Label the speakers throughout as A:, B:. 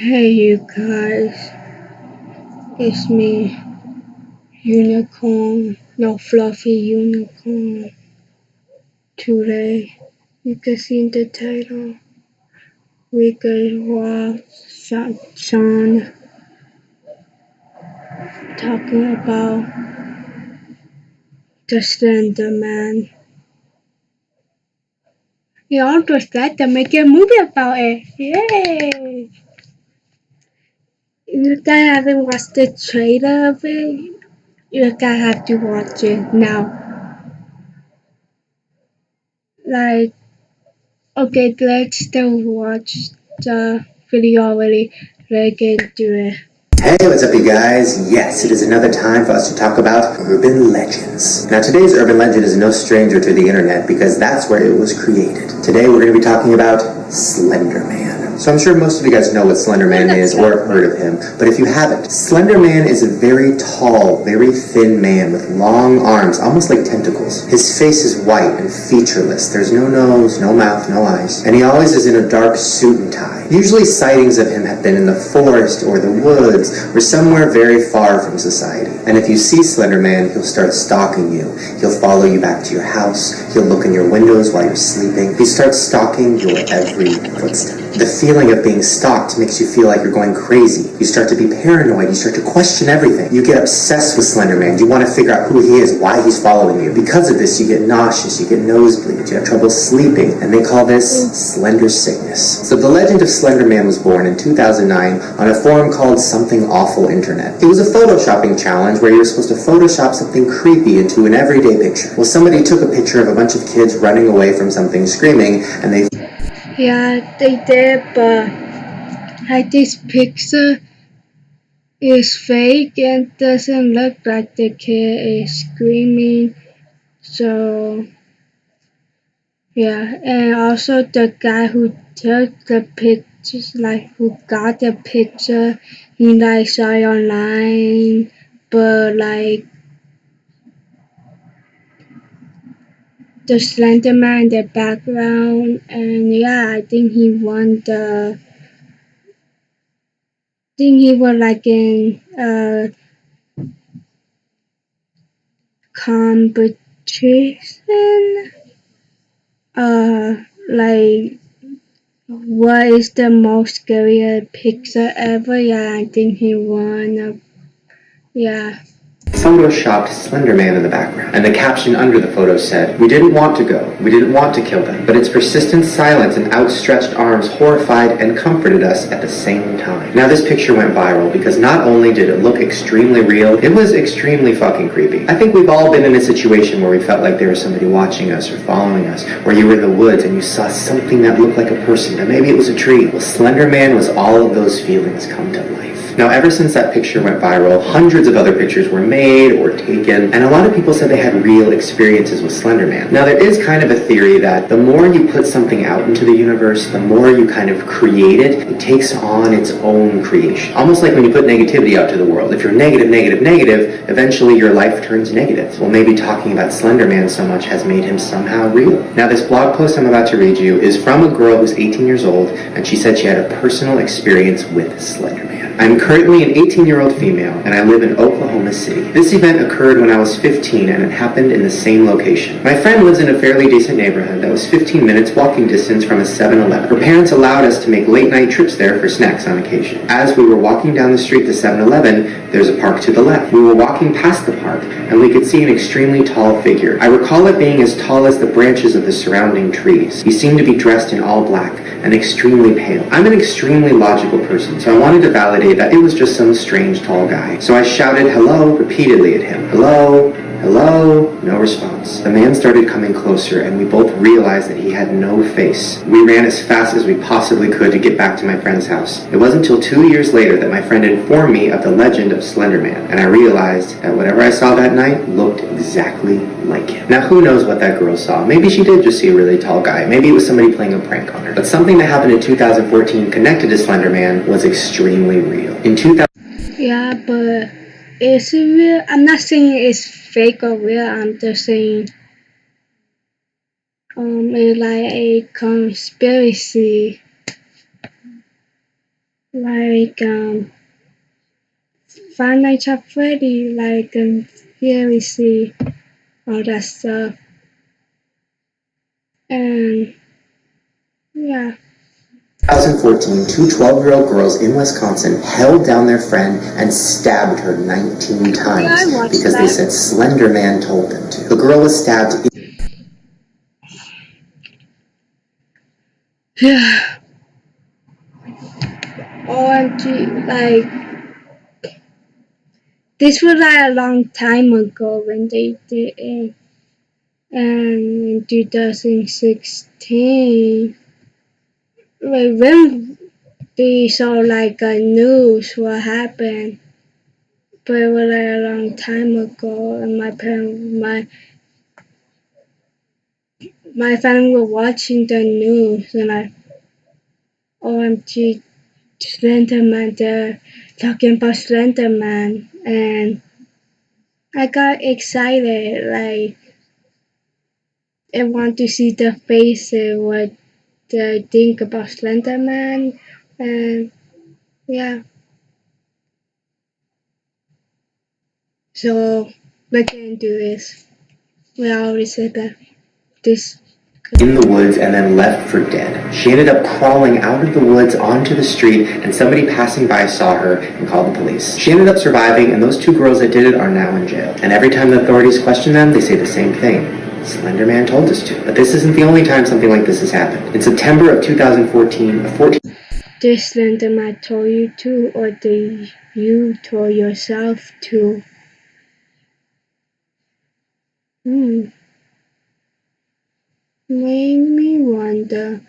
A: Hey you guys, it's me, Unicorn, no Fluffy Unicorn. Today, you can see in the title, we could watch Sean talking about the Slender Man. He all decided to make a movie about it. Yay! If you guys haven't watched the trailer of it, you guys have to watch it now. Like, okay, let's still watch the video already. Let's get into it.
B: Hey, what's up you guys? Yes, it is another time for us to talk about urban legends. Now today's urban legend is no stranger to the internet because that's where it was created. Today we're going to be talking about Slender Man. So I'm sure most of you guys know what Slender Man is or have heard of him, but if you haven't, Slender Man is a very tall, very thin man with long arms, almost like tentacles. His face is white and featureless. There's no nose, no mouth, no eyes, and he always is in a dark suit and tie. Usually sightings of him have been in the forest or the woods or somewhere very far from society. And if you see Slender Man, he'll start stalking you. He'll follow you back to your house. He'll look in your windows while you're sleeping. He starts stalking your every footstep. The feeling of being stalked makes you feel like you're going crazy. You start to be paranoid. You start to question everything. You get obsessed with Slender Man. You want to figure out who he is, why he's following you. Because of this, you get nauseous, you get nosebleeds, you have trouble sleeping, and they call this slender sickness. So the legend of Slender Man was born in 2009 on a forum called Something Awful Internet. It was a photoshopping challenge where you were supposed to Photoshop something creepy into an everyday picture. Well, somebody took a picture of a bunch of kids running away from something screaming, and they...
A: Yeah, they did, but like this picture is fake and doesn't look like the kid is screaming. So yeah, and also the guy who took the pictures, like who got the picture, he like saw it online, but like the Slender Man in the background, and yeah, I think he won the. I think he was like in competition. Like what is the most scary picture ever? Yeah, I think he won. Yeah.
B: photoshopped Slender Man in the background, and the caption under the photo said, "We didn't want to go, we didn't want to kill them, but its persistent silence and outstretched arms horrified and comforted us at the same time." Now this picture went viral because not only did it look extremely real, it was extremely fucking creepy. I think we've all been in a situation where we felt like there was somebody watching us or following us, where you were in the woods and you saw something that looked like a person, and maybe it was a tree. Well, Slender Man was all of those feelings come to life. Now, ever since that picture went viral, hundreds of other pictures were made or taken, and a lot of people said they had real experiences with Slender Man. Now, there is kind of a theory that the more you put something out into the universe, the more you kind of create it, it takes on its own creation. Almost like when you put negativity out to the world. If you're negative, negative, negative, eventually your life turns negative. Well, maybe talking about Slender Man so much has made him somehow real. Now, this blog post I'm about to read you is from a girl who's 18 years old, and she said she had a personal experience with Slender Man. I'm currently an 18-year-old female, and I live in Oklahoma City. This event occurred when I was 15, and it happened in the same location. My friend lives in a fairly decent neighborhood that was 15 minutes walking distance from a 7-Eleven. Her parents allowed us to make late-night trips there for snacks on occasion. As we were walking down the street to 7-Eleven, there's a park to the left. We were walking past the park, and we could see an extremely tall figure. I recall it being as tall as the branches of the surrounding trees. He seemed to be dressed in all black and extremely pale. I'm an extremely logical person, so I wanted to validate that it was just some strange tall guy. So I shouted hello repeatedly at him. Hello, hello, no response. The man started coming closer, and we both realized that he had no face. We ran as fast as we possibly could to get back to my friend's house. It wasn't until 2 years later that my friend informed me of the legend of Slender Man, and I realized that whatever I saw that night looked exactly like him. Now who knows what that girl saw? Maybe she did just see a really tall guy. Maybe it was somebody playing a prank on her. But something that happened in 2014 connected to Slender Man was extremely real. In 2000...
A: Yeah, but is it real? I'm not saying it's fake or real. I'm just saying it's like a conspiracy. like Five Nights at Freddy, like Scary See, all that stuff, and yeah.
B: 2014, two 12-year-old girls in Wisconsin held down their friend and stabbed her 19 times because they said Slender Man told them to. The girl was stabbed.
A: Yeah. OMG, like, this was like a long time ago when they did it. And in 2016, like, when they saw like a news what happened, but it was like a long time ago, and my family were watching the news, and like, OMG, Slenderman, they're talking about Slenderman, and I got excited, like, I want to see the faces, what they think about Slenderman, and yeah. So we're gonna do this. We already said that. This.
B: In the woods and then left for dead. She ended up crawling out of the woods onto the street, and somebody passing by saw her and called the police. She ended up surviving, and those two girls that did it are now in jail. And every time the authorities question them, they say the same thing. Slender Man told us to. But this isn't the only time something like this has happened. In September of 2014,
A: Did Slenderman told you to, or did you told yourself to? Made me wonder,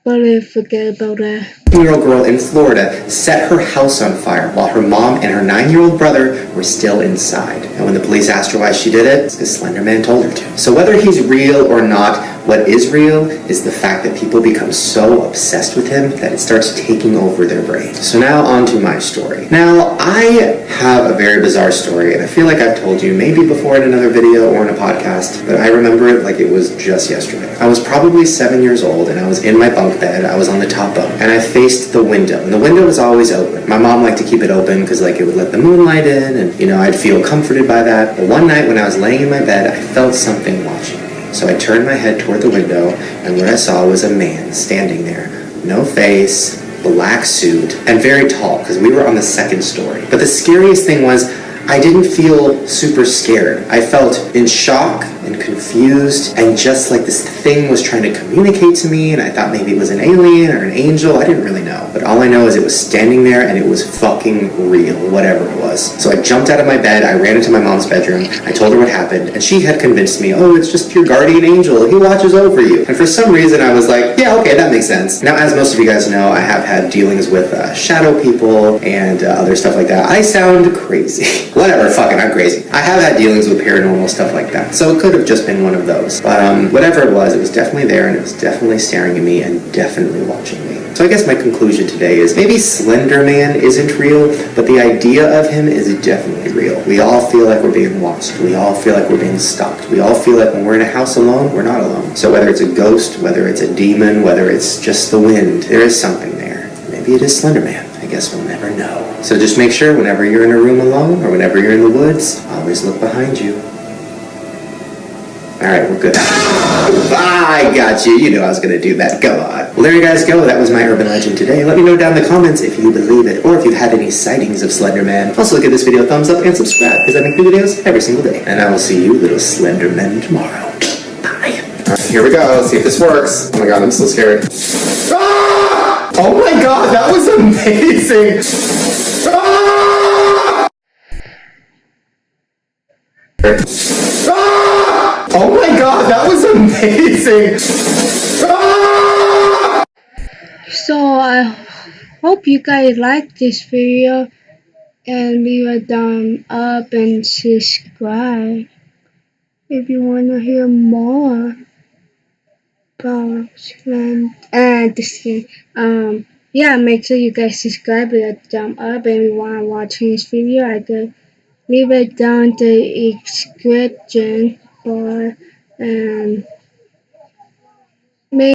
A: but I forget about that.
B: 14-year-old girl in Florida set her house on fire while her mom and her 9-year-old brother were still inside. And when the police asked her why she did it, it's because Slender Man told her to. So whether he's real or not, what is real is the fact that people become so obsessed with him that it starts taking over their brain. So now on to my story. Now, I have a very bizarre story, and I feel like I've told you maybe before in another video or in a podcast, but I remember it like it was just yesterday. I was probably 7 years old, and I was in my bunk bed. I was on the top bunk, and I faced the window, and the window was always open. My mom liked to keep it open because like it would let the moonlight in, and I'd feel comforted by that. But one night when I was laying in my bed, I felt something watching me. So I turned my head toward the window, and what I saw was a man standing there. No face, black suit, and very tall, because we were on the second story. But the scariest thing was, I didn't feel super scared. I felt in shock and confused, and just like this thing was trying to communicate to me, and I thought maybe it was an alien or an angel. I didn't really know. But all I know is it was standing there, and it was fucking real, whatever it was. So I jumped out of my bed, I ran into my mom's bedroom, I told her what happened, and she had convinced me, oh, it's just your guardian angel, he watches over you. And for some reason I was like, yeah, okay, that makes sense. Now, as most of you guys know, I have had dealings with shadow people and other stuff like that. I sound crazy. Whatever, fuck it, I'm crazy. I have had dealings with paranormal stuff like that, so it could have just been one of those. But whatever it was definitely there, and it was definitely staring at me and definitely watching me. So I guess my conclusion today is maybe Slender Man isn't real, but the idea of him is definitely real. We all feel like we're being watched. We all feel like we're being stalked. We all feel like when we're in a house alone, we're not alone. So whether it's a ghost, whether it's a demon, whether it's just the wind, there is something there. Maybe it is Slender Man. I guess we'll never know. So just make sure whenever you're in a room alone or whenever you're in the woods, always look behind you. Alright, we're good. I got you. You knew I was going to do that. Come on. Well, there you guys go. That was my urban legend today. Let me know down in the comments if you believe it or if you've had any sightings of Slender Man. Also, give this video a thumbs up and subscribe because I make new videos every single day. And I will see you little Slender Men tomorrow. Bye. Alright, here we go. Let's see if this works. Oh my god, I'm so scared. Ah! Oh my god, that was amazing. Ah! Ah! Oh my god, that was amazing! Ah!
A: So I hope you guys like this video and leave a thumb up and subscribe if you want to hear more about yeah, make sure you guys subscribe with a thumb up, and if you want to watch this video, I could leave it down the description bar, and